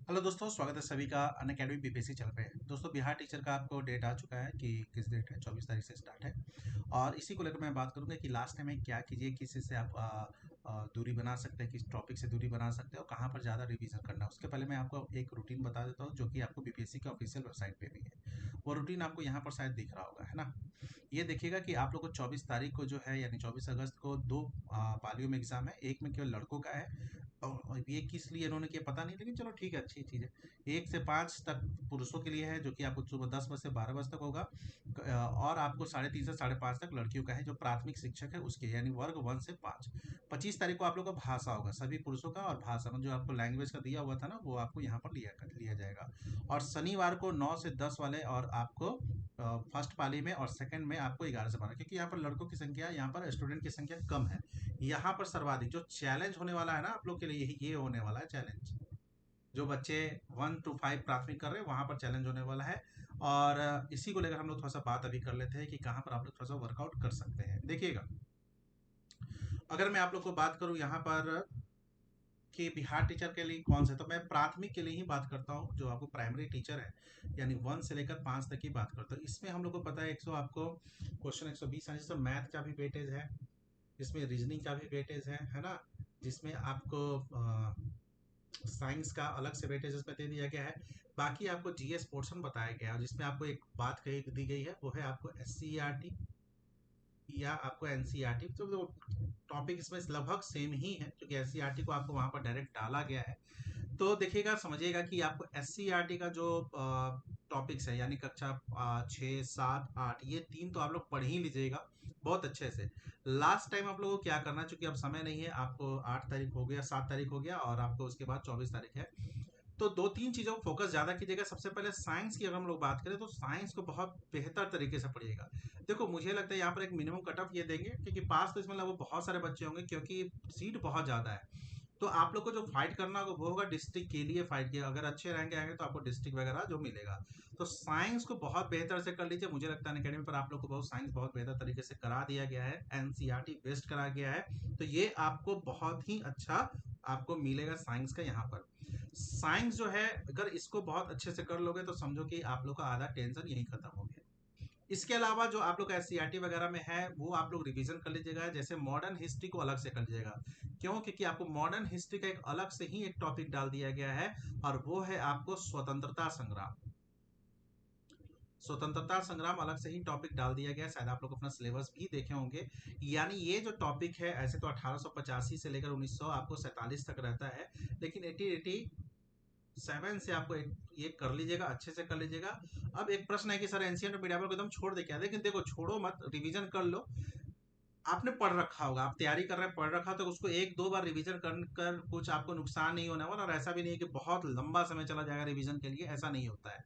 Hello दोस्तों, स्वागत है सभी का अनअकैडमी बीपीएससी चल पे। दोस्तों, बिहार टीचर का आपको डेट आ चुका है कि किस डेट है, 24 तारीख से स्टार्ट है। और इसी को लेकर मैं बात करूंगा कि लास्ट टाइम में क्या कीजिए, किस चीज़ से आप दूरी बना सकते हैं, किस टॉपिक से दूरी बना सकते हैं और कहाँ पर ज़्यादा रिवीजन करना है। उसके पहले मैं आपको एक रूटीन बता देता हूँ जो कि आपको बीपीएससी के ऑफिशियल वेबसाइट पे भी है। वो रूटीन आपको यहाँ पर शायद दिख रहा होगा, है ना। ये देखिएगा कि आप लोग को 24 तारीख को जो है, यानी 24 अगस्त को दो पालियों में एग्जाम है। एक में केवल लड़कों का है और ये किस लिए इन्होंने किया पता नहीं, लेकिन चलो ठीक है, अच्छी चीज़ है। 1 से 5 तक पुरुषों के लिए है, जो कि आपको सुबह 10 बजे से 12 बजे तक होगा। और आपको 3:30 से 5:30 तक लड़कियों का है, जो प्राथमिक शिक्षक है उसके, यानी वर्ग 1 से 5। 25 तारीख को आप लोग का भाषा होगा, सभी पुरुषों का। और भाषा में जो आपको लैंग्वेज का दिया हुआ था ना, वो आपको यहाँ पर लिया जाएगा। और शनिवार को 9 से 10 वाले, और आपको फर्स्ट पाली में और सेकंड में आपको 11 से 12, क्योंकि यहाँ पर लड़कों की संख्या, यहाँ पर स्टूडेंट की संख्या कम है। यहाँ पर सर्वाधिक जो चैलेंज होने वाला है ना आप लोग के लिए, ये होने वाला है चैलेंज। जो बच्चे 1 to 5 प्राथमिक कर रहे हैं, वहां पर चैलेंज होने वाला है। और इसी को लेकर हम लोग थोड़ा सा बात अभी कर लेते हैं कि कहाँ पर आप लोग थोड़ा सा वर्कआउट कर सकते हैं। देखिएगा, अगर मैं आप लोग को बात करूं यहाँ पर कि बिहार टीचर के लिए कौन से, तो मैं प्राथमिक के लिए ही बात करता हूँ, जो आपको प्राइमरी टीचर है, यानी 1 से लेकर 5 तक की बात करता हूँ। इसमें हम लोग को पता है 100 आपको क्वेश्चन 120 आने से मैथ का भी वेटेज है, इसमें रीजनिंग का भी वेटेज है ना। जिसमें आपको साइंस का अलग से वेटेज इसमें दे दिया गया है। बाकी आपको जीएस पोर्शन बताया गया है, और जिसमें आपको एक बात कही दी गई है, वो है आपको एससीईआरटी या आपको एनसीईआरटी। तो टॉपिक इसमें लगभग सेम ही है, क्योंकि एससीईआरटी को आपको वहां पर डायरेक्ट डाला गया है। तो देखिएगा, समझिएगा कि आपको एससीईआरटी का जो टॉपिक्स है, यानी कक्षा 6, 7, 8, ये तीन तो आप लोग पढ़ ही लीजिएगा बहुत अच्छे से। लास्ट टाइम आप लोगों को क्या करना, चूंकि अब समय नहीं है, आपको 8 तारीख हो गया, 7 तारीख हो गया, और आपको उसके बाद 24 तारीख है। तो दो तीन चीजों को फोकस ज्यादा कीजिएगा। सबसे पहले साइंस की अगर हम लोग बात करें, तो साइंस को बहुत बेहतर तरीके से पढ़िएगा। देखो, मुझे लगता है यहाँ पर एक मिनिमम कट ऑफ ये देंगे, क्योंकि पास तो इसमें लगभग बहुत सारे बच्चे होंगे, क्योंकि सीट बहुत ज्यादा है। तो आप लोग को जो फाइट करना होगा वो होगा डिस्ट्रिक्ट के लिए फाइट किया। अगर अच्छे रैंक आएंगे तो आपको डिस्ट्रिक्ट वगैरह जो मिलेगा। तो साइंस को बहुत बेहतर से कर लीजिए। मुझे लगता है अकेडमी पर आप लोग को बहुत साइंस बहुत बेहतर तरीके से करा दिया गया है, एनसीईआरटी बेस्ड करा गया है। तो ये आपको बहुत ही अच्छा आपको मिलेगा साइंस का। यहाँ पर साइंस जो है, अगर इसको बहुत अच्छे से कर लोगे तो समझो कि आप लोग का आधा टेंशन यही खत्म हो गया। इसके अलावा जो आप लोग एससीईआरटी वगैरह में है, वो आप लोग रिवीजन कर लीजिएगा। जैसे मॉडर्न हिस्ट्री को अलग से कर लीजिएगा। क्यों? क्योंकि आपको मॉडर्न हिस्ट्री का एक अलग से ही एक टॉपिक डाल दिया गया है, और वो है आपको स्वतंत्रता संग्राम। स्वतंत्रता संग्राम अलग से ही टॉपिक डाल दिया गया है। शायद आप लोग अपना सिलेबस भी देखे होंगे। यानी ये जो टॉपिक है, ऐसे तो 1885 से लेकर 1900 आपको 47 तक रहता है, लेकिन 1887 से आपको ये कर लीजिएगा, अच्छे से कर लीजिएगा। अब एक प्रश्न है कि सर एंशियंट मीडिया को एकदम छोड़ दे क्या? लेकिन देखो, छोड़ो मत, रिवीजन कर लो। आपने पढ़ रखा होगा, आप तैयारी कर रहे हैं, पढ़ रखा, तो उसको एक दो बार रिवीजन कर कुछ आपको नुकसान नहीं होने वाला। और ऐसा भी नहीं है कि बहुत लंबा समय चला जाएगा रिवीजन के लिए, ऐसा नहीं होता है।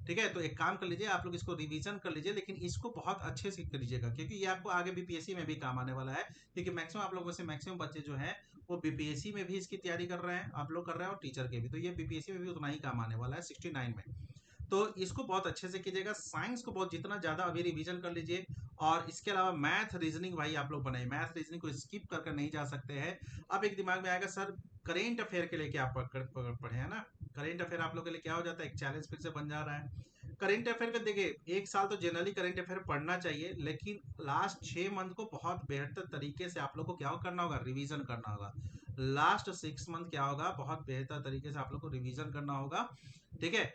ठीक है, तो एक काम कर लीजिए, आप लोग इसको रिवीजन कर लीजिए, लेकिन इसको बहुत अच्छे से कर लीजिएगा, क्योंकि ये आपको आगे बीपीएससी में भी काम आने वाला है। क्योंकि मैक्सिमम आप लोगों से मैक्सिमम बच्चे जो हैं, वो बीपीएससी में भी इसकी तैयारी कर रहे हैं, आप लोग कर रहे हैं, और टीचर के भी। तो ये बीपीएससी में भी उतना ही काम आने वाला है 69 में। तो इसको बहुत अच्छे से कीजिएगा। साइंस को बहुत जितना ज्यादा अभी रिवीजन कर लीजिए। और इसके अलावा मैथ रीजनिंग भाई आप लोग बनाइए, मैथ रीजनिंग को स्किप कर कर नहीं जा सकते हैं। अब एक दिमाग में आएगा, सर करेंट अफेयर के लिए क्या पढ़े, है ना। करेंट अफेयर आप लोग के लिए क्या हो जाता है, एक चैलेंज फिर से बन जा रहा है। करेंट अफेयर का देखिए, एक साल तो जनरली करेंट अफेयर पढ़ना चाहिए, लेकिन लास्ट 6 मंथ को बहुत बेहतर तरीके से आप लोग को क्या करना होगा, रिवीजन करना होगा। लास्ट 6 मंथ क्या होगा, बहुत बेहतर तरीके से आप लोग को रिवीजन करना होगा। ठीक है,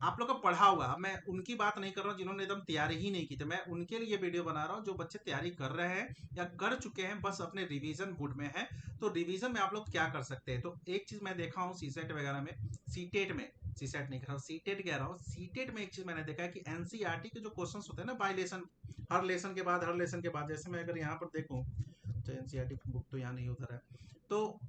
आप लोग का पढ़ा हुआ। अब मैं उनकी बात नहीं कर रहा हूँ जिन्होंने एकदम तैयारी ही नहीं की थी, मैं उनके लिए वीडियो बना रहा हूँ जो बच्चे तैयारी कर रहे हैं या कर चुके हैं, बस अपने रिवीजन गुड में है। तो रिवीजन में आप लोग क्या कर सकते हैं, तो एक चीज मैं देखा हूँ सीसेट वगैरह में, सीटेट में, सीसेट नहीं कह रहा हूँ, सीटेट कह रहा हूँ। सीटेट में एक चीज मैंने देखा है कि एनसीईआरटी के जो क्वेश्चंस होते हैं ना, बाय लेसन, हर लेसन के बाद, हर लेसन के बाद, जैसे मैं अगर यहाँ पर देखूँ, तो एनसीईआरटी बुक तो यहाँ नहीं उधर है, तो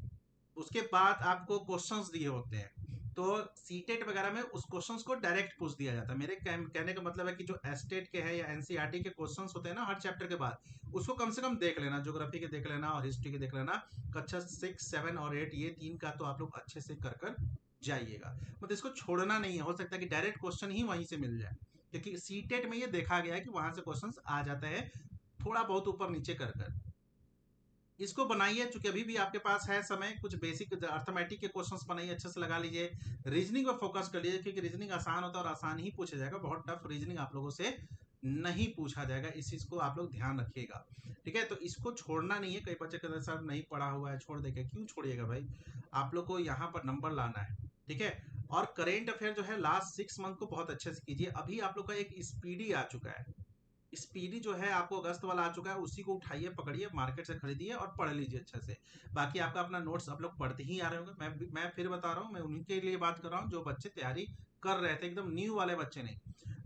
उसके बाद आपको क्वेश्चंस दिए होते हैं। तो सीटेट वगैरह में उस क्वेश्चंस को डायरेक्ट पूछ दिया जाता है। मेरे कहने का मतलब है कि जो एस्टेट के है या एनसीईआरटी के क्वेश्चंस होते हैं ना हर चैप्टर के बाद, उसको कम से कम देख लेना, ज्योग्राफी के देख लेना और हिस्ट्री के देख लेना। कक्षा 6, 7 और 8 ये तीन का तो आप लोग अच्छे से कर कर जाइएगा। मतलब इसको छोड़ना नहीं है, हो सकता है कि डायरेक्ट क्वेश्चन ही वहीं से मिल जाए, क्योंकि सीटेट में ये देखा गया है कि वहां से क्वेश्चन आ जाते हैं, थोड़ा बहुत ऊपर नीचे कर कर। इसको बनाइए, चूंकि अभी भी आपके पास है समय, कुछ बेसिक अर्थमेटिक के क्वेश्चंस बनाइए, अच्छे से लगा लीजिए। रीजनिंग पर फोकस कर लीजिए, क्योंकि रीजनिंग आसान होता है और आसान ही पूछा जाएगा, बहुत टफ रीजनिंग आप लोगों से नहीं पूछा जाएगा, इस चीज को आप लोग ध्यान रखिएगा। ठीक है, तो इसको छोड़ना नहीं है। कई बच्चे कहते हैं सर नहीं पढ़ा हुआ है छोड़ देंगे, क्यों छोड़िएगा भाई, आप लोग को यहाँ पर नंबर लाना है। ठीक है, और करेंट अफेयर जो है लास्ट 6 मंथ को बहुत अच्छे से कीजिए। अभी आप लोग का एक स्पीडी आ चुका है, स्पीडी जो है आपको अगस्त वाला आ चुका है, उसी को उठाइए, पकड़िए, मार्केट से खरीदिए और पढ़ लीजिए अच्छे से। बाकी आपका अपना नोट्स आप लोग पढ़ते ही आ रहे होंगे, मैं फिर बता रहा हूँ, मैं उन्हीं के लिए बात कर रहा हूँ जो बच्चे तैयारी कर रहे थे, एकदम न्यू वाले बच्चे नहीं।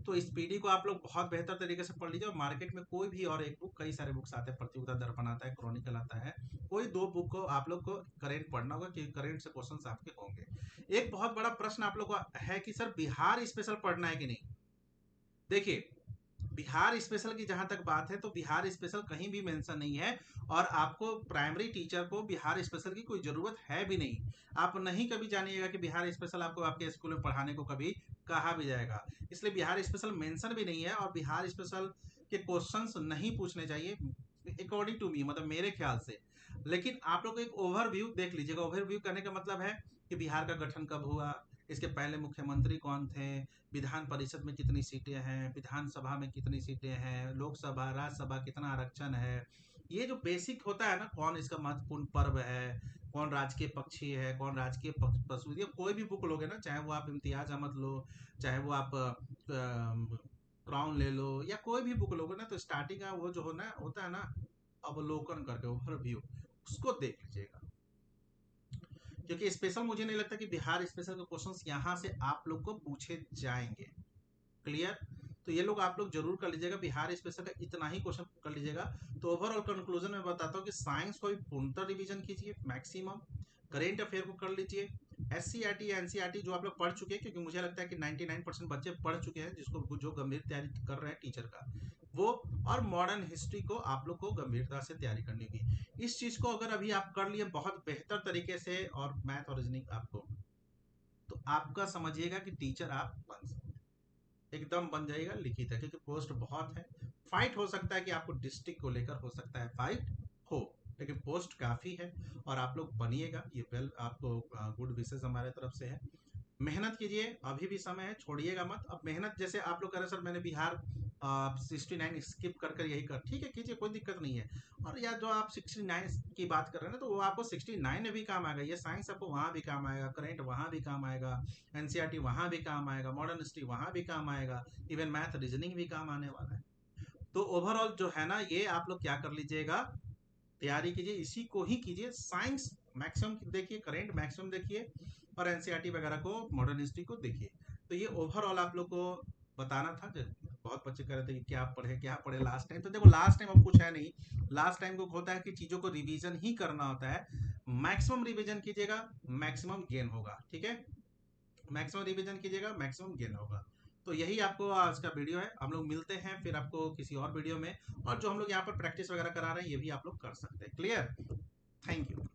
तो स्पीडी को आप लोग बहुत बेहतर तरीके से पढ़ लीजिए, और मार्केट में कोई भी और एक बुक, कई सारे बुक्स आते हैं, प्रतियोगिता दर्पण आता है, क्रॉनिकल आता है, कोई 2 बुक को आप लोग को करेंट पढ़ना होगा, क्योंकि करेंट से क्वेश्चन आपके होंगे। एक बहुत बड़ा प्रश्न आप लोग का है कि सर बिहार स्पेशल पढ़ना है कि नहीं। देखिए, बिहार स्पेशल की जहां तक बात है, तो बिहार स्पेशल कहीं भी मेंशन नहीं है, और आपको प्राइमरी टीचर को बिहार स्पेशल की कोई जरूरत है भी नहीं। आप नहीं कभी जानिएगा कि बिहार स्पेशल आपको आपके स्कूल में पढ़ाने को कभी कहा भी जाएगा, इसलिए बिहार स्पेशल मेंशन भी नहीं है, और बिहार स्पेशल के क्वेश्चंस नहीं पूछने चाहिए अकॉर्डिंग टू मी, मतलब मेरे ख्याल से। लेकिन आप लोग एक ओवरव्यू देख लीजिएगा। ओवरव्यू करने का मतलब है कि बिहार का गठन कब हुआ, इसके पहले मुख्यमंत्री कौन थे, विधान परिषद में कितनी सीटें हैं, विधानसभा में कितनी सीटें हैं, लोकसभा राज्यसभा कितना आरक्षण है, ये जो बेसिक होता है ना, कौन इसका महत्वपूर्ण पर्व है, कौन राजकीय पक्षी है, कौन राजकीय पशु, ये कोई भी बुक लोगे ना, चाहे वो आप इम्तियाज अहमद लो, चाहे वो आप क्राउन ले लो, या कोई भी बुक लोगे ना, तो स्टार्टिंग का वो जो होता है ना, अवलोकन करके ओवरव्यू, उसको देख लीजिएगा। क्योंकि स्पेशल मुझे नहीं लगता कि बिहार स्पेशल के क्वेश्चंस यहाँ से आप लोग को पूछे जाएंगे। क्लियर, तो ये लोग आप लोग जरूर कर लीजिएगा, बिहार स्पेशल का इतना ही क्वेश्चन कर लीजिएगा। तो ओवरऑल कंक्लूजन में बताता हूँ कि साइंस को भी पूर्णतः रिवीजन कीजिए मैक्सिमम, करेंट अफेयर को कर लीजिए, SCRT या NCRT जो आप लोग पढ़ चुके हैं, क्योंकि मुझे लगता है कि 99% बच्चे पढ़ चुके हैं, जिसको जो गंभीर तैयारी कर रहे हैं टीचर का वो, और मॉडर्न हिस्ट्री को आप लोग को गंभीरता से तैयारी करनी होगी। इस चीज को अगर अभी आप कर लिए बहुत बेहतर तरीके से, और मैथ और रीजनिंग आपको, तो आपका समझिएगा कि टीचर आप बन सकते, एकदम बन जाएगा, लिखित है, क्योंकि पोस्ट बहुत है। फाइट हो सकता है कि आपको डिस्ट्रिक्ट को लेकर हो सकता है फाइट हो, लेकिन पोस्ट काफी है, और आप लोग बनिएगा, ये वेल आपको गुड विशेष हमारे तरफ से है। मेहनत कीजिए, अभी भी समय है, छोड़िएगा मत। अब मेहनत जैसे आप लोग कह रहे हैं सर मैंने बिहार 69 स्किप कर कर यही कर, ठीक है कीजिए, कोई दिक्कत नहीं है। और या जो आप 69 की बात कर रहे हैं ना, तो वो आपको 69 में भी काम आएगा, ये साइंस आपको वहाँ भी काम आएगा, करेंट वहाँ भी काम आएगा, NCRT वहाँ भी काम आएगा, मॉडर्न हिस्ट्री वहाँ भी काम आएगा, इवन मैथ रीजनिंग भी काम आने वाला है। तो ओवरऑल जो है ना, ये आप लोग क्या कर लीजिएगा, तैयारी कीजिए, इसी को ही कीजिए। साइंस मैक्सिमम देखिए, करेंट मैक्सिमम देखिए, और NCRT वगैरह को, मॉडर्न हिस्ट्री को देखिए। तो ये ओवरऑल आप लोग को बताना था। बहुत बच्चे कह रहे थे कि क्या पढ़े लास्ट टाइम, तो देखो लास्ट टाइम अब कुछ है नहीं, लास्ट टाइम को होता है कि चीज़ों को रिवीजन ही करना होता है। मैक्सिमम रिवीजन कीजिएगा, मैक्सिमम गेन होगा। ठीक है, मैक्सिमम रिवीजन कीजिएगा, मैक्सिमम गेन होगा। तो यही आपको आज का वीडियो है, हम लोग मिलते हैं फिर आपको किसी और वीडियो में। और जो हम लोग यहाँ पर प्रैक्टिस वगैरह करा रहे हैं, ये भी आप लोग कर सकते हैं। Clear, thank you.